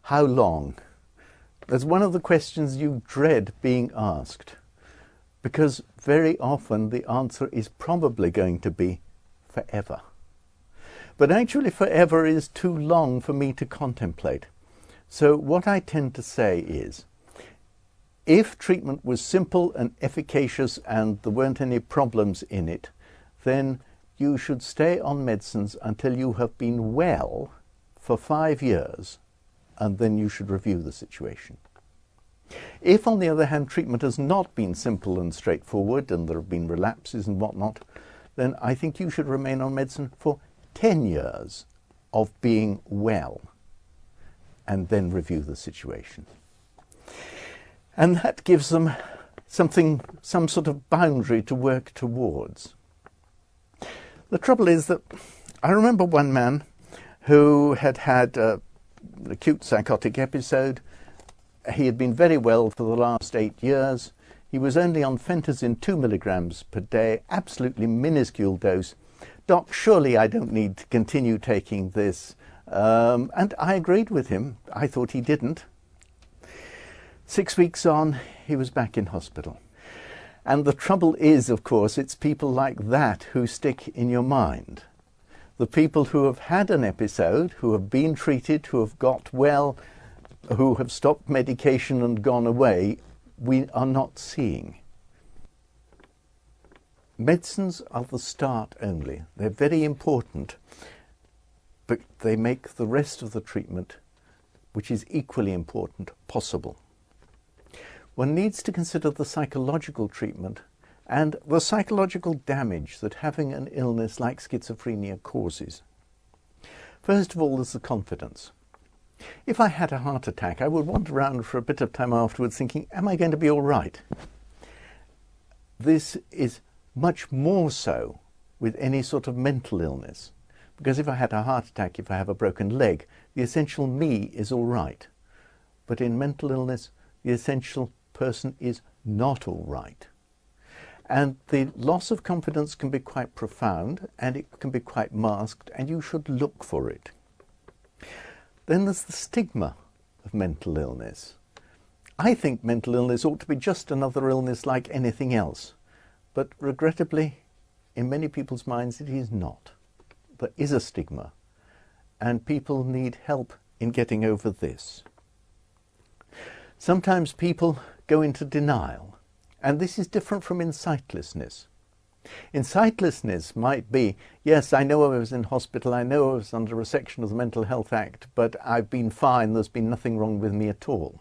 How long? That's one of the questions you dread being asked, because very often the answer is probably going to be forever. But actually forever is too long for me to contemplate. So what I tend to say is, if treatment was simple and efficacious and there weren't any problems in it, then you should stay on medicines until you have been well for 5 years, and then you should review the situation. If, on the other hand, treatment has not been simple and straightforward and there have been relapses and whatnot, then I think you should remain on medicine for 10 years of being well and then review the situation. And that gives them some sort of boundary to work towards. The trouble is that I remember one man who had had an acute psychotic episode. He had been very well for the last 8 years. He was only on Fentazine 2 milligrams per day, absolutely minuscule dose. Doc, surely I don't need to continue taking this. And I agreed with him. I thought he didn't. 6 weeks on, he was back in hospital. And the trouble is, of course, it's people like that who stick in your mind. The people who have had an episode, who have been treated, who have got well, who have stopped medication and gone away, we are not seeing. Medicines are the start only. They're very important, but they make the rest of the treatment, which is equally important, possible. One needs to consider the psychological treatment and the psychological damage that having an illness like schizophrenia causes. First of all, there's the confidence. If I had a heart attack, I would wander around for a bit of time afterwards thinking, am I going to be all right? This is much more so with any sort of mental illness, because if I had a heart attack, if I have a broken leg, the essential me is all right. But in mental illness, the essential person is not all right. And the loss of confidence can be quite profound, and it can be quite masked, and you should look for it. Then there's the stigma of mental illness. I think mental illness ought to be just another illness like anything else. But regrettably, in many people's minds, it is not. There is a stigma, and people need help in getting over this. Sometimes people go into denial, and this is different from insightlessness. Insightlessness might be, yes, I know I was in hospital, I know I was under a section of the Mental Health Act, but I've been fine, there's been nothing wrong with me at all.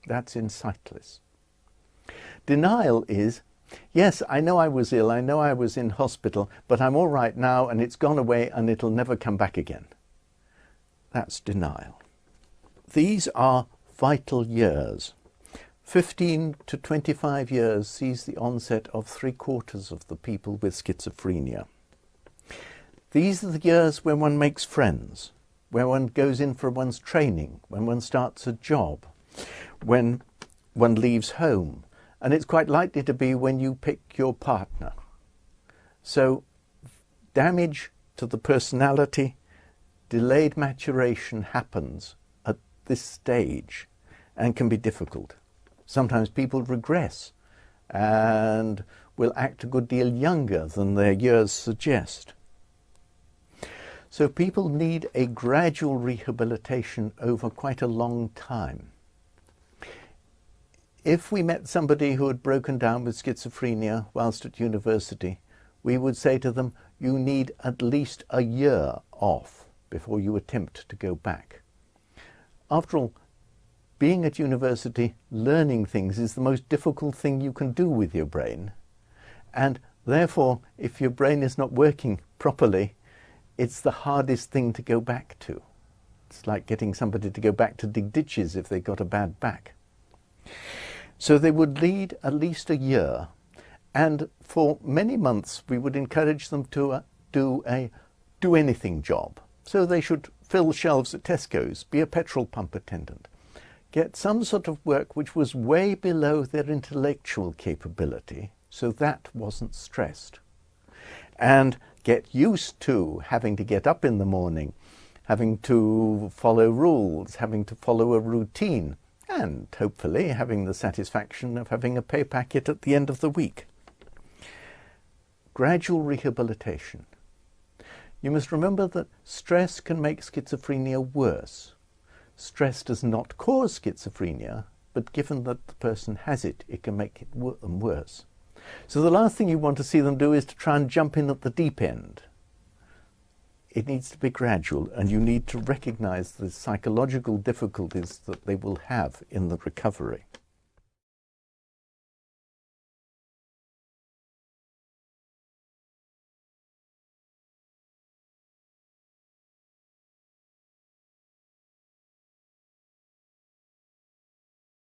That's insightless. Denial is, yes, I know I was ill, I know I was in hospital, but I'm all right now and it's gone away and it'll never come back again. That's denial. These are vital years. 15 to 25 years sees the onset of 3/4 of the people with schizophrenia. These are the years when one makes friends, where one goes in for one's training, when one starts a job, when one leaves home, and it's quite likely to be when you pick your partner. So damage to the personality, delayed maturation happens at this stage and can be difficult. Sometimes people regress and will act a good deal younger than their years suggest. So people need a gradual rehabilitation over quite a long time. If we met somebody who had broken down with schizophrenia whilst at university, we would say to them, you need at least a year off before you attempt to go back. After all, being at university, learning things is the most difficult thing you can do with your brain. And therefore, if your brain is not working properly, it's the hardest thing to go back to. It's like getting somebody to go back to dig ditches if they got a bad back. So they would need at least a year. And for many months, we would encourage them to do a do-anything job. So they should fill shelves at Tesco's, be a petrol pump attendant, get some sort of work which was way below their intellectual capability, so that wasn't stressed. And get used to having to get up in the morning having to follow rules, having to follow a routine, and hopefully having the satisfaction of having a pay packet at the end of the week. Gradual rehabilitation. You must remember that stress can make schizophrenia worse. Stress does not cause schizophrenia, but given that the person has it, it can make it worse. So the last thing you want to see them do is to try and jump in at the deep end. It needs to be gradual, and you need to recognize the psychological difficulties that they will have in the recovery.